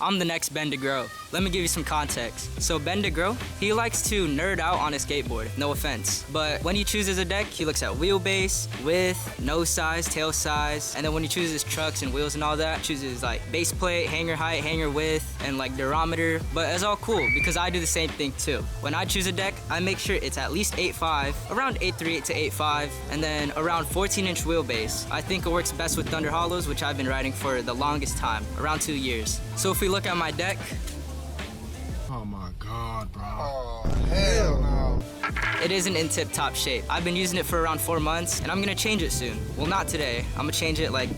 I'm the next Ben to grow. Let me give you some context. So Ben to grow, he likes to nerd out on a skateboard, no offense. But when he chooses a deck, he looks at wheelbase, width, nose size, tail size, and then when he chooses trucks and wheels and all that, chooses like base plate, hanger height, hanger width, and like durometer. But it's all cool because I do the same thing too. When I choose a deck, I make sure it's at least 8.5, around 8.38 to 8.5, and then around 14-inch wheelbase. I think it works best with Thunder Hollows, which I've been riding for the longest time, around 2 years. So if we look at my deck, oh my God, bro. Oh, hell no. it isn't in tip-top shape. I've been using it for around 4 months, and I'm gonna change it soon. Well, not today. I'm gonna change it like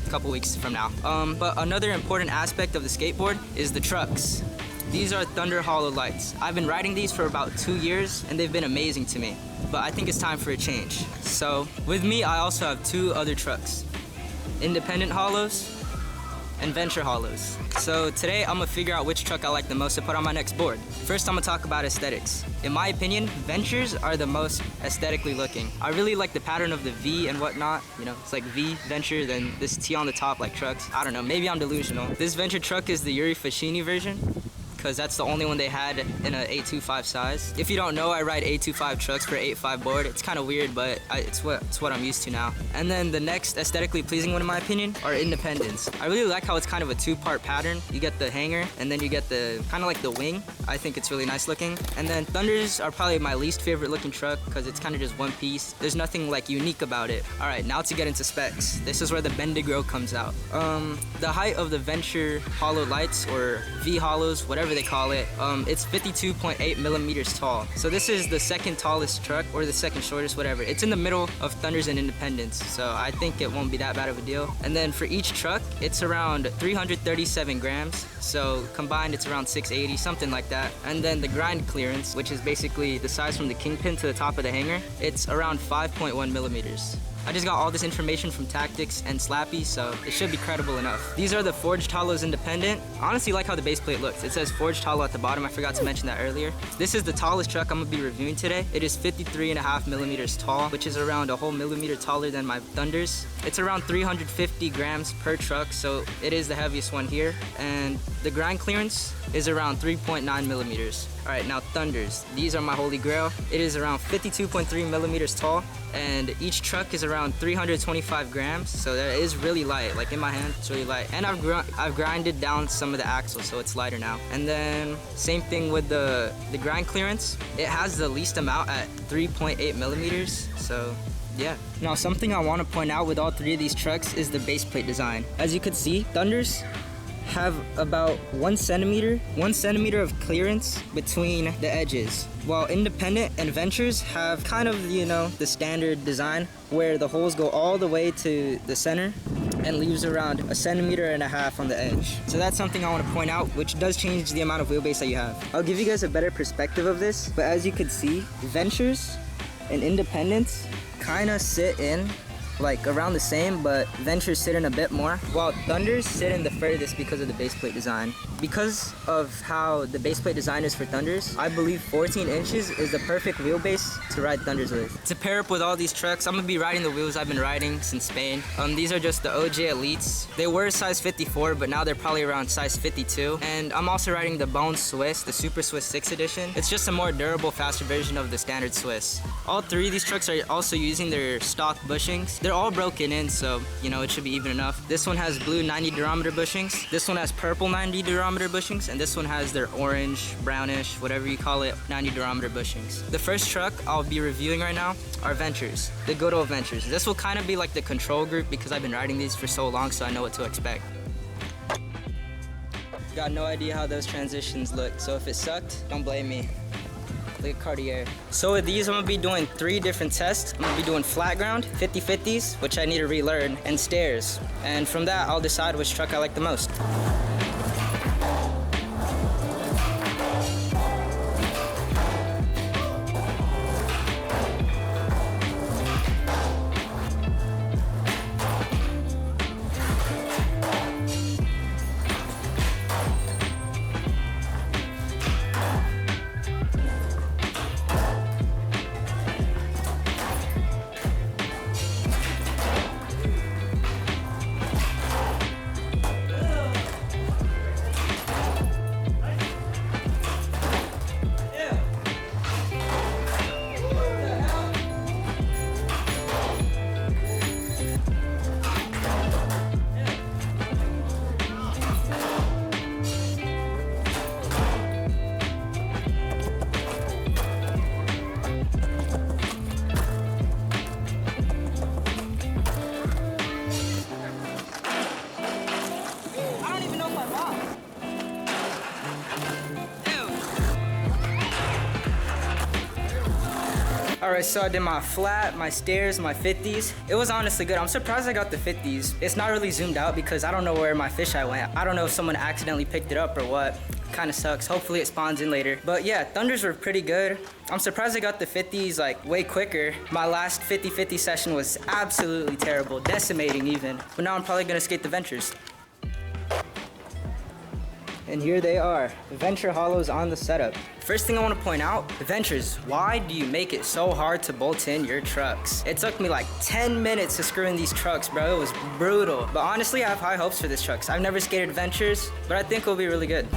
a couple weeks from now. But another important aspect of the skateboard is the trucks. These are Thunder Hollow lights. I've been riding these for about 2 years, and they've been amazing to me. But I think it's time for a change. So with me, I also have 2 other trucks. Independent Hollows and Venture Hollows. So today I'm gonna figure out which truck I like the most to put on my next board. First, I'm gonna talk about aesthetics. In my opinion, Ventures are the most aesthetically looking. I really like the pattern of the V and whatnot. You know, it's like V, Venture, then this T on the top like trucks. I don't know, maybe I'm delusional. This Venture truck is the Yuri Fashini version, because that's the only one they had in an 825 size. If you don't know, I ride 825 trucks for 8.5 board. It's kind of weird, but it's what I'm used to now. And then the next aesthetically pleasing one in my opinion are Independents. I really like how it's kind of a 2-part pattern. You get the hanger and then you get the kind of like the wing. I think it's really nice looking. And then Thunders are probably my least favorite looking truck because it's kind of just one piece. There's nothing like unique about it. All right, now to get into specs. This is where the bend to grow comes out. The height of the Venture Hollow lights, or V Hollows, whatever they call it, it's 52.8 millimeters tall. So this is the second tallest truck, or the second shortest, whatever. It's in the middle of Thunders and Independence, so I think it won't be that bad of a deal. And then for each truck, it's around 337 grams. So combined, it's around 680, something like that. And then the grind clearance, which is basically the size from the kingpin to the top of the hanger, it's around 5.1 millimeters. I just got all this information from Tactics and Slappy, so it should be credible enough. These are the Forged Hollows Independent. I honestly like how the base plate looks. It says Forged Hollow at the bottom. I forgot to mention that earlier. This is the tallest truck I'm gonna be reviewing today. It is 53.5 millimeters tall, which is around a whole millimeter taller than my Thunders. It's around 350 grams per truck, so it is the heaviest one here. And the grind clearance is around 3.9 millimeters. All right, now Thunders. These are my holy grail. It is around 52.3 millimeters tall, and each truck is around 325 grams, so that is really light. Like in my hand, it's really light. And I've grinded down some of the axles, so it's lighter now. And then same thing with the grind clearance. It has the least amount at 3.8 millimeters, so yeah. Now something I want to point out with all 3 of these trucks is the base plate design. As you can see, Thunders have about 1 centimeter of clearance between the edges, while Independent and Ventures have kind of, you know, the standard design where the holes go all the way to the center and leaves around 1.5 centimeters on the edge. So that's something I want to point out, which does change the amount of wheelbase that you have. I'll give you guys a better perspective of this, but as you can see, Ventures and Independents kind of sit in like around the same, but Ventures sit in a bit more, while Thunders sit in the furthest because of the base plate design. Because of how the base plate design is for Thunders, I believe 14 inches is the perfect wheelbase to ride Thunders with. To pair up with all these trucks, I'm gonna be riding the wheels I've been riding since Spain. These are just the OJ Elites. They were size 54, but now they're probably around size 52. And I'm also riding the Bone Swiss, the Super Swiss 6 edition. It's just a more durable, faster version of the standard Swiss. All 3 of these trucks are also using their stock bushings. They're all broken in, so you know it should be even enough. This one has blue 90 durometer bushings, this one has purple 90 durometer bushings, and this one has their orange, brownish, whatever you call it, 90 durometer bushings. The first truck I'll be reviewing right now are Ventures, the good old Ventures. This will kind of be like the control group because I've been riding these for so long, so I know what to expect. Got no idea how those transitions look, so if it sucked, don't blame me. Look at Cartier. So with these, I'm gonna be doing 3 different tests. I'm gonna be doing flat ground, 50/50s, which I need to relearn, and stairs. And from that, I'll decide which truck I like the most. All right, so I did my flat, my stairs, my 50s. It was honestly good. I'm surprised I got the 50s. It's not really zoomed out because I don't know where my fisheye went. I don't know if someone accidentally picked it up or what. Kind of sucks. Hopefully it spawns in later. But yeah, thunders were pretty good. I'm surprised I got the 50s like way quicker. My last 50-50 session was absolutely terrible, decimating even. But now I'm probably gonna skate the ventures. And here they are, Venture Hollows on the setup. First thing I want to point out, the Ventures, why do you make it so hard to bolt in your trucks? It took me like 10 minutes to screw in these trucks, bro. It was brutal. But honestly, I have high hopes for this trucks. I've never skated Ventures, but I think it'll be really good.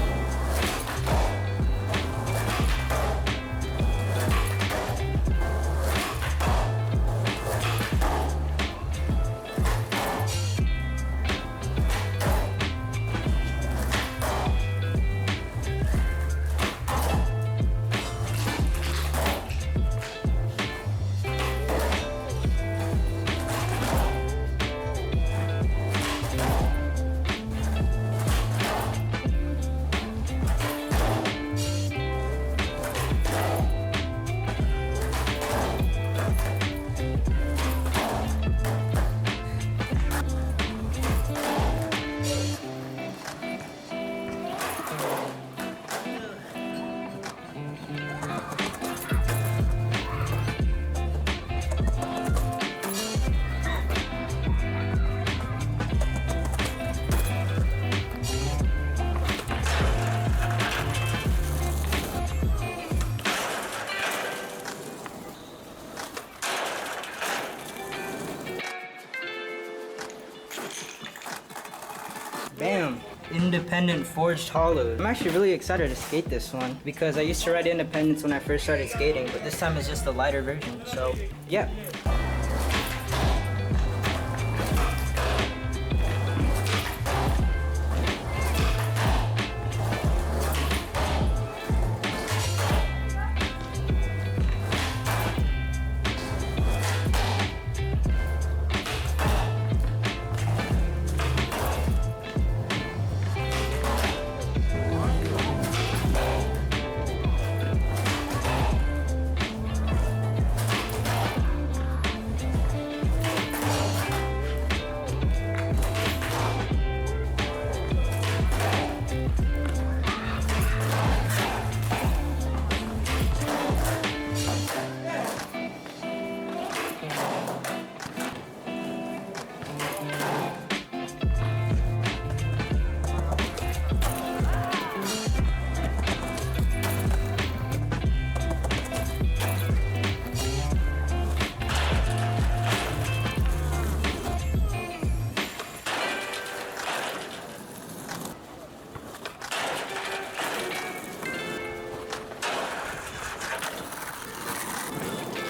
Bam! Independent Forged Hollows. I'm actually really excited to skate this one because I used to ride Independence when I first started skating, but this time it's just a lighter version, so yeah.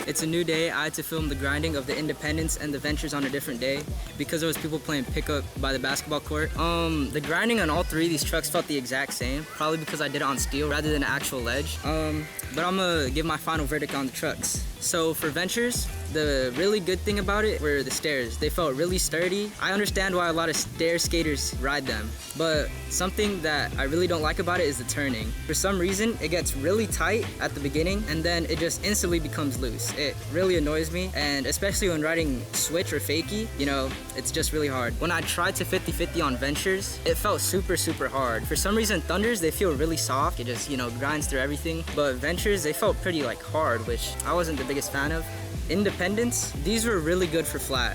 It's a new day. I had to film the grinding of the Independence and the Ventures on a different day because there was people playing pickup by the basketball court. The grinding on all three of these trucks felt the exact same, probably because I did it on steel rather than an actual ledge. But I'm gonna give my final verdict on the trucks. So for Ventures, the really good thing about it were the stairs. They felt really sturdy. I understand why a lot of stair skaters ride them, but something that I really don't like about it is the turning. For some reason, it gets really tight at the beginning and then it just instantly becomes loose. It really annoys me, and especially when riding switch or fakie, you know, it's just really hard. When I tried to 50-50 on Ventures, it felt super hard. For some reason, Thunders, they feel really soft. It just, you know, grinds through everything. But Ventures, they felt pretty like hard, which I wasn't the biggest fan of. Independence, these were really good for flat.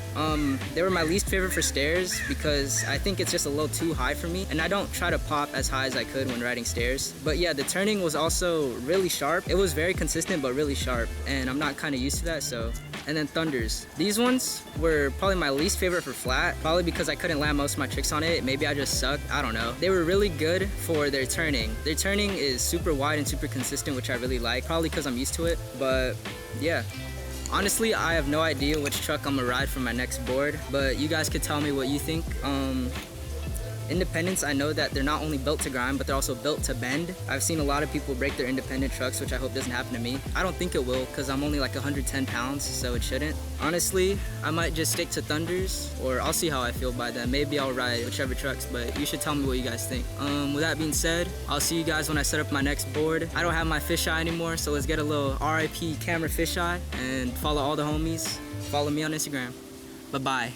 They were my least favorite for stairs because I think it's just a little too high for me, and I don't try to pop as high as I could when riding stairs. But yeah, the turning was also really sharp. It was very consistent but really sharp, and I'm not kind of used to that, so. And then Thunders. These ones were probably my least favorite for flat, probably because I couldn't land most of my tricks on it. Maybe I just sucked, I don't know. They were really good for their turning. Their turning is super wide and super consistent, which I really like, probably because I'm used to it, but yeah. Honestly, I have no idea which truck I'm gonna ride for my next board, but you guys could tell me what you think. Independents, I know that they're not only built to grind, but they're also built to bend. I've seen a lot of people break their independent trucks, which I hope doesn't happen to me. I don't think it will, because I'm only like 110 pounds, so it shouldn't. Honestly, I might just stick to Thunders, or I'll see how I feel by then. Maybe I'll ride whichever trucks, but you should tell me what you guys think. With that being said, I'll see you guys when I set up my next board. I don't have my fisheye anymore, so let's get a little RIP camera fisheye and follow all the homies. Follow me on Instagram. Bye-bye.